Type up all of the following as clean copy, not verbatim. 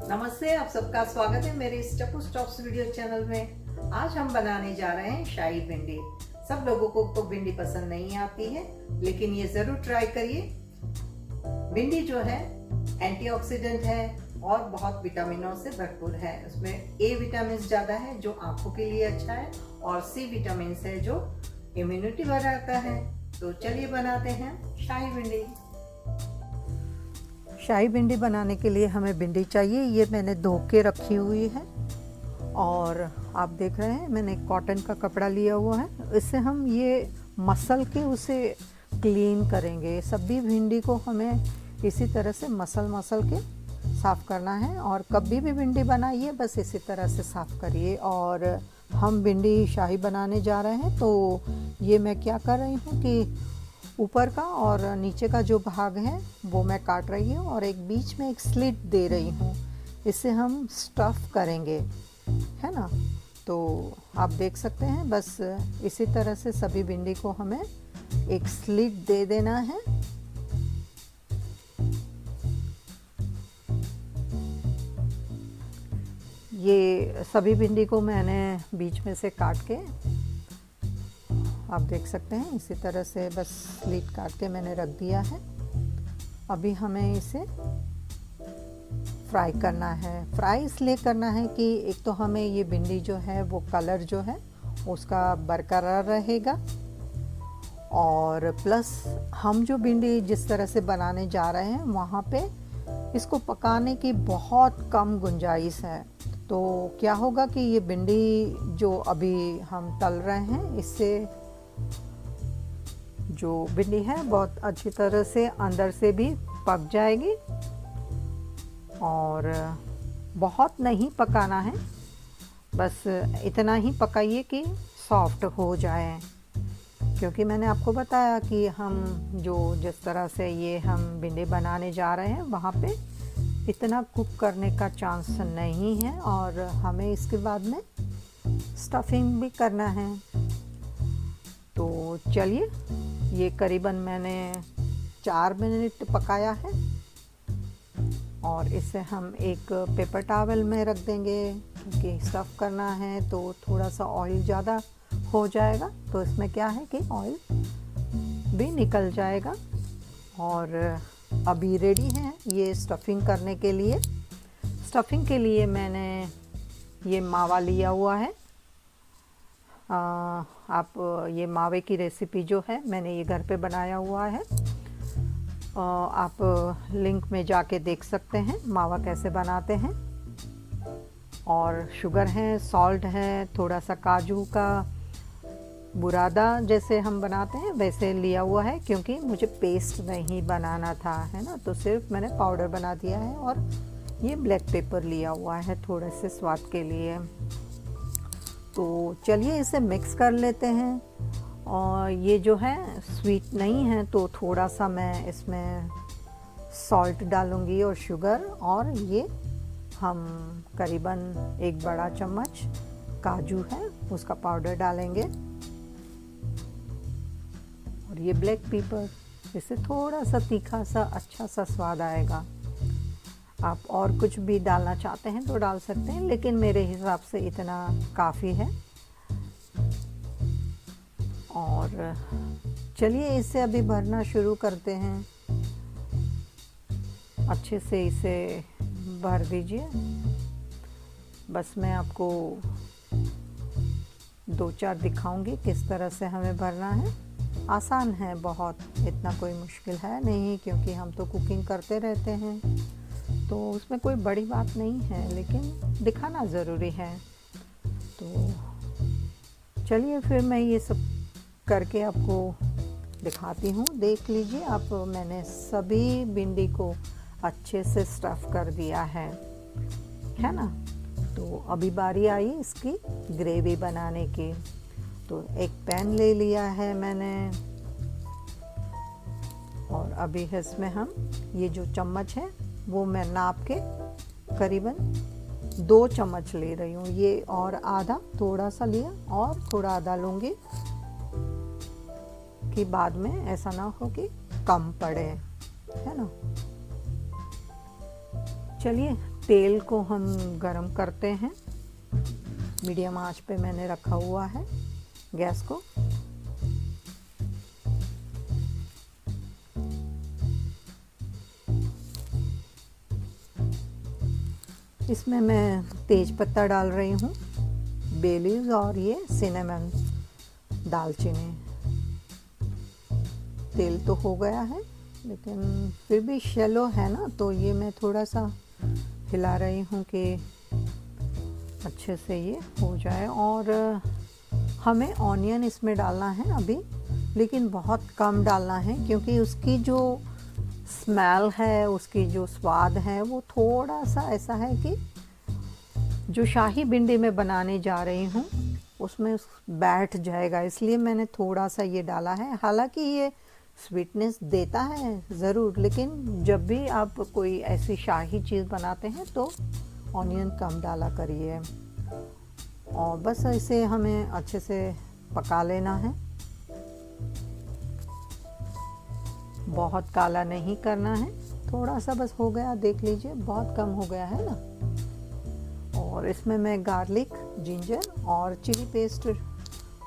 नमस्ते, आप सबका स्वागत है मेरे इस टपू स्टॉप्स वीडियो चैनल में। आज हम बनाने जा रहे हैं शाही भिंडी। सब लोगों को तो भिंडी पसंद नहीं आती है, लेकिन ये जरूर ट्राई करिए। भिंडी जो है एंटीऑक्सीडेंट है और बहुत विटामिनों से भरपूर है। उसमें ए विटामिन ज्यादा है जो आंखों के लिए अच्छा है, और सी विटामिन है जो इम्यूनिटी बढ़ाता है। तो चलिए बनाते हैं शाही भिंडी। शाही भिंडी बनाने के लिए हमें भिंडी चाहिए। ये मैंने धो के रखी हुई है, और आप देख रहे हैं मैंने कॉटन का कपड़ा लिया हुआ है। इससे हम ये मसल के उसे क्लीन करेंगे। सभी भिंडी को हमें इसी तरह से मसल के साफ़ करना है, और कभी भी भिंडी बनाइए बस इसी तरह से साफ़ करिए। और हम भिंडी शाही बनाने जा रहे हैं, तो ये मैं क्या कर रही हूँ कि ऊपर का और नीचे का जो भाग है वो मैं काट रही हूँ, और एक बीच में एक स्लिट दे रही हूँ। इससे हम स्टफ़ करेंगे, है ना। तो आप देख सकते हैं बस इसी तरह से सभी भिंडी को हमें एक स्लिट दे देना है। ये सभी भिंडी को मैंने बीच में से काट के, आप देख सकते हैं इसी तरह से बस स्लिट काट के मैंने रख दिया है। अभी हमें इसे फ्राई करना है। फ्राई इसलिए करना है कि एक तो हमें ये भिंडी जो है वो कलर जो है उसका बरकरार रहेगा, और प्लस हम जो भिंडी जिस तरह से बनाने जा रहे हैं वहाँ पे इसको पकाने की बहुत कम गुंजाइश है। तो क्या होगा कि ये भिंडी जो अभी हम तल रहे हैं, इससे जो भिंडी है बहुत अच्छी तरह से अंदर से भी पक जाएगी, और बहुत नहीं पकाना है, बस इतना ही पकाइए कि सॉफ्ट हो जाए। क्योंकि मैंने आपको बताया कि हम जो जिस तरह से ये हम भिंडी बनाने जा रहे हैं वहाँ पे इतना कुक करने का चांस नहीं है, और हमें इसके बाद में स्टफिंग भी करना है। तो चलिए, ये करीबन मैंने 4 मिनट पकाया है, और इसे हम एक पेपर टॉवल में रख देंगे, क्योंकि स्टफ़ करना है तो थोड़ा सा ऑयल ज़्यादा हो जाएगा। तो इसमें क्या है कि ऑयल भी निकल जाएगा। और अभी रेडी है ये स्टफिंग करने के लिए। स्टफिंग के लिए मैंने ये मावा लिया हुआ है। आप ये मावे की रेसिपी जो है मैंने ये घर पे बनाया हुआ है। आप लिंक में जाके देख सकते हैं मावा कैसे बनाते हैं। और शुगर है, सॉल्ट है, थोड़ा सा काजू का बुरादा जैसे हम बनाते हैं वैसे लिया हुआ है, क्योंकि मुझे पेस्ट नहीं बनाना था, है ना। तो सिर्फ मैंने पाउडर बना दिया है। और ये ब्लैक पेपर लिया हुआ है थोड़े से स्वाद के लिए। तो चलिए इसे मिक्स कर लेते हैं। और ये जो है स्वीट नहीं है, तो थोड़ा सा मैं इसमें सॉल्ट डालूँगी और शुगर, और ये हम करीबन 1 बड़ा चम्मच काजू है उसका पाउडर डालेंगे, और ये ब्लैक पेपर, इससे थोड़ा सा तीखा सा अच्छा सा स्वाद आएगा। आप और कुछ भी डालना चाहते हैं तो डाल सकते हैं, लेकिन मेरे हिसाब से इतना काफ़ी है। और चलिए इसे अभी भरना शुरू करते हैं। अच्छे से इसे भर दीजिए। बस मैं आपको 2-4 दिखाऊंगी किस तरह से हमें भरना है। आसान है बहुत, इतना कोई मुश्किल है नहीं, क्योंकि हम तो कुकिंग करते रहते हैं, तो उसमें कोई बड़ी बात नहीं है, लेकिन दिखाना ज़रूरी है। तो चलिए फिर मैं ये सब करके आपको दिखाती हूँ। देख लीजिए आप, मैंने सभी भिंडी को अच्छे से स्टफ़ कर दिया है ना। तो अभी बारी आई इसकी ग्रेवी बनाने की। तो एक पैन ले लिया है मैंने, और अभी इसमें हम ये जो चम्मच है वो मैं नाप के करीबन 2 चम्मच ले रही हूँ। ये और आधा थोड़ा सा लिया, और थोड़ा आधा लूँगी कि बाद में ऐसा ना हो कि कम पड़े, है ना। चलिए तेल को हम गरम करते हैं। मीडियम आंच पे मैंने रखा हुआ है गैस को। इसमें मैं तेज पत्ता डाल रही हूँ, बे लीव्स और ये सिनेमन, दालचीनी। तेल तो हो गया है लेकिन फिर भी शैलो है ना, तो ये मैं थोड़ा सा हिला रही हूँ कि अच्छे से ये हो जाए। और हमें ऑनियन इसमें डालना है अभी, लेकिन बहुत कम डालना है क्योंकि उसकी जो स्मेल है, उसकी जो स्वाद है वो थोड़ा सा ऐसा है कि जो शाही भिंडी मैं बनाने जा रही हूँ उसमें बैठ जाएगा, इसलिए मैंने थोड़ा सा ये डाला है। हालांकि ये स्वीटनेस देता है ज़रूर, लेकिन जब भी आप कोई ऐसी शाही चीज़ बनाते हैं तो ऑनियन कम डाला करिए। और बस इसे हमें अच्छे से पका लेना है, बहुत काला नहीं करना है, थोड़ा सा बस हो गया, देख लीजिए बहुत कम हो गया है ना। और इसमें मैं गार्लिक, जिंजर और चिली पेस्ट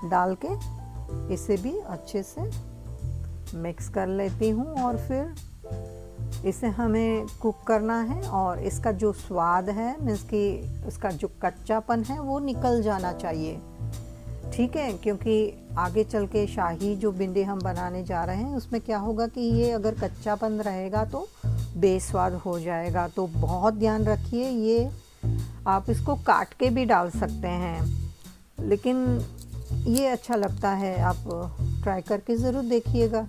डाल के इसे भी अच्छे से मिक्स कर लेती हूँ। और फिर इसे हमें कुक करना है और इसका जो स्वाद है, मीन्स कि इसका जो कच्चापन है वो निकल जाना चाहिए, ठीक है। क्योंकि आगे चल के शाही जो भिंडी हम बनाने जा रहे हैं उसमें क्या होगा कि ये अगर कच्चापन रहेगा तो बेस्वाद हो जाएगा। तो बहुत ध्यान रखिए, ये आप इसको काट के भी डाल सकते हैं, लेकिन ये अच्छा लगता है, आप ट्राई करके ज़रूर देखिएगा।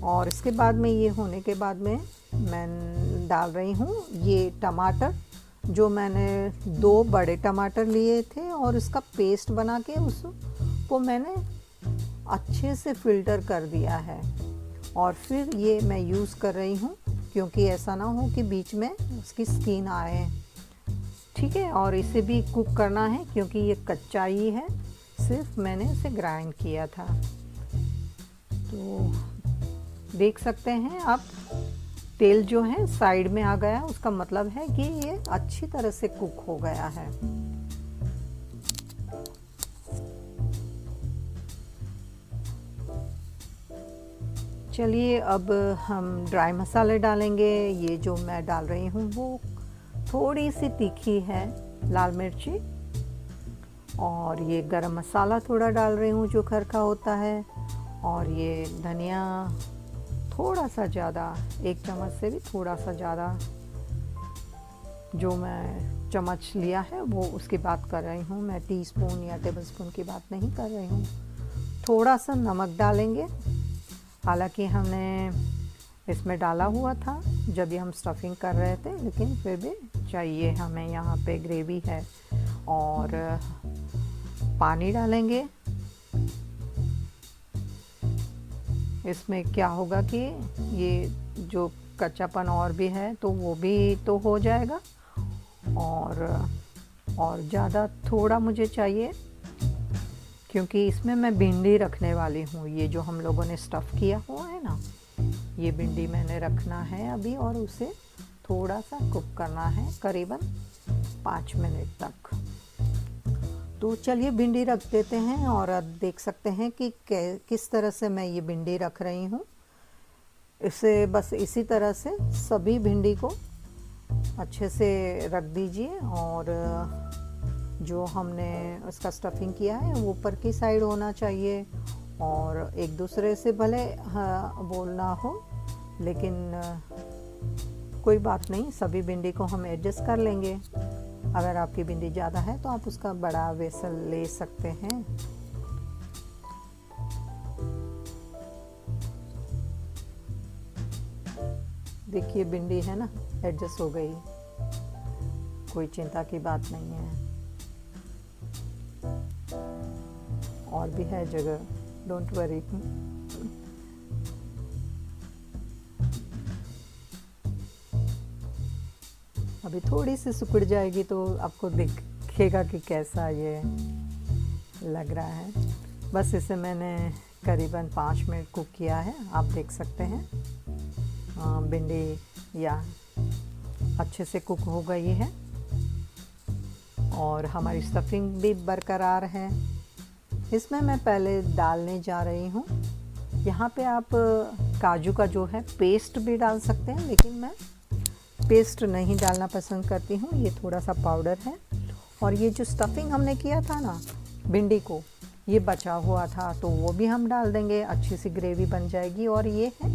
और इसके बाद में ये होने के बाद में मैं डाल रही हूँ ये टमाटर, जो मैंने 2 बड़े टमाटर लिए थे और इसका पेस्ट बना के उसको मैंने अच्छे से फ़िल्टर कर दिया है। और फिर ये मैं यूज़ कर रही हूँ क्योंकि ऐसा ना हो कि बीच में उसकी स्किन आए, ठीक है। और इसे भी कुक करना है क्योंकि ये कच्चा ही है, सिर्फ मैंने इसे ग्राइंड किया था। तो देख सकते हैं आप, तेल जो है साइड में आ गया, उसका मतलब है कि ये अच्छी तरह से कुक हो गया है। चलिए अब हम ड्राई मसाले डालेंगे। ये जो मैं डाल रही हूँ वो थोड़ी सी तीखी है, लाल मिर्ची, और ये गरम मसाला थोड़ा डाल रही हूँ जो घर का होता है, और ये धनिया थोड़ा सा ज़्यादा, 1 चम्मच से भी थोड़ा सा ज़्यादा, जो मैं चम्मच लिया है वो उसकी बात कर रही हूँ मैं, टीस्पून या टेबलस्पून की बात नहीं कर रही हूँ। थोड़ा सा नमक डालेंगे, हालांकि हमने इसमें डाला हुआ था जब ये हम स्टफिंग कर रहे थे, लेकिन फिर भी चाहिए हमें, यहाँ पे ग्रेवी है। और पानी डालेंगे। इसमें क्या होगा कि ये जो कच्चापन और भी है तो वो भी तो हो जाएगा। और ज़्यादा थोड़ा मुझे चाहिए क्योंकि इसमें मैं भिंडी रखने वाली हूँ। ये जो हम लोगों ने स्टफ़ किया हुआ है ना, ये भिंडी मैंने रखना है अभी, और उसे थोड़ा सा कुक करना है, करीबन 5 मिनट तक। तो चलिए भिंडी रख देते हैं। और अब देख सकते हैं कि किस तरह से मैं ये भिंडी रख रही हूँ। इसे बस इसी तरह से सभी भिंडी को अच्छे से रख दीजिए। और जो हमने उसका स्टफिंग किया है वो ऊपर की साइड होना चाहिए, और एक दूसरे से भले बोलना हो, लेकिन कोई बात नहीं, सभी भिंडी को हम एडजस्ट कर लेंगे। अगर आपकी भिंडी ज़्यादा है तो आप उसका बड़ा वेसल ले सकते हैं। देखिए भिंडी है ना, एडजस्ट हो गई, कोई चिंता की बात नहीं है। और भी है जगह, डोंट वरी। अभी थोड़ी सी सिकुड़ जाएगी तो आपको दिखेगा कि कैसा ये लग रहा है। बस इसे मैंने करीबन 5 मिनट कुक किया है, आप देख सकते हैं। भिंडी या अच्छे से कुक हो गई है और हमारी स्टफिंग भी बरकरार है। इसमें मैं पहले डालने जा रही हूँ, यहाँ पे आप काजू का जो है पेस्ट भी डाल सकते हैं, लेकिन मैं पेस्ट नहीं डालना पसंद करती हूँ, ये थोड़ा सा पाउडर है। और ये जो स्टफिंग हमने किया था ना भिंडी को, ये बचा हुआ था तो वो भी हम डाल देंगे, अच्छी सी ग्रेवी बन जाएगी। और ये है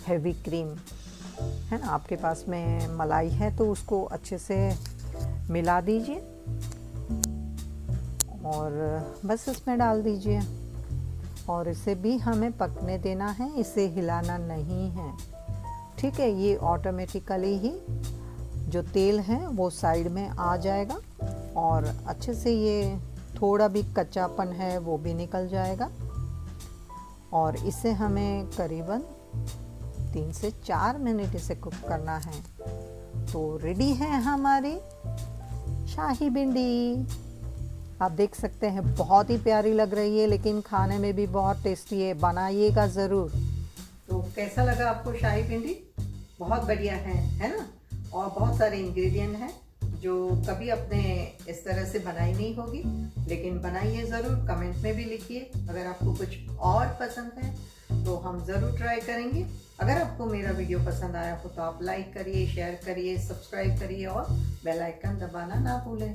हेवी क्रीम, है ना, आपके पास में मलाई है तो उसको अच्छे से मिला दीजिए और बस इसमें डाल दीजिए और इसे भी हमें पकने देना है, इसे हिलाना नहीं है, ठीक है। ये ऑटोमेटिकली ही जो तेल है वो साइड में आ जाएगा और अच्छे से ये थोड़ा भी कच्चापन है वो भी निकल जाएगा। और इसे हमें करीबन 3 से 4 मिनट इसे कुक करना है। तो रेडी है हमारी शाही भिंडी। आप देख सकते हैं बहुत ही प्यारी लग रही है, लेकिन खाने में भी बहुत टेस्टी है, बनाइएगा ज़रूर। तो कैसा लगा आपको शाही भिंडी? बहुत बढ़िया है ना। और बहुत सारे इंग्रेडिएंट हैं जो कभी आपने इस तरह से बनाई नहीं होगी, लेकिन बनाइए ज़रूर। कमेंट में भी लिखिए अगर आपको कुछ और पसंद है तो हम ज़रूर ट्राई करेंगे। अगर आपको मेरा वीडियो पसंद आया हो तो आप लाइक करिए, शेयर करिए, सब्सक्राइब करिए और बेल आइकन दबाना ना भूलें।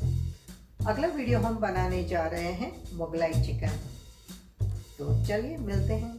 अगला वीडियो हम बनाने जा रहे हैं मुगलाई चिकन। तो चलिए मिलते हैं।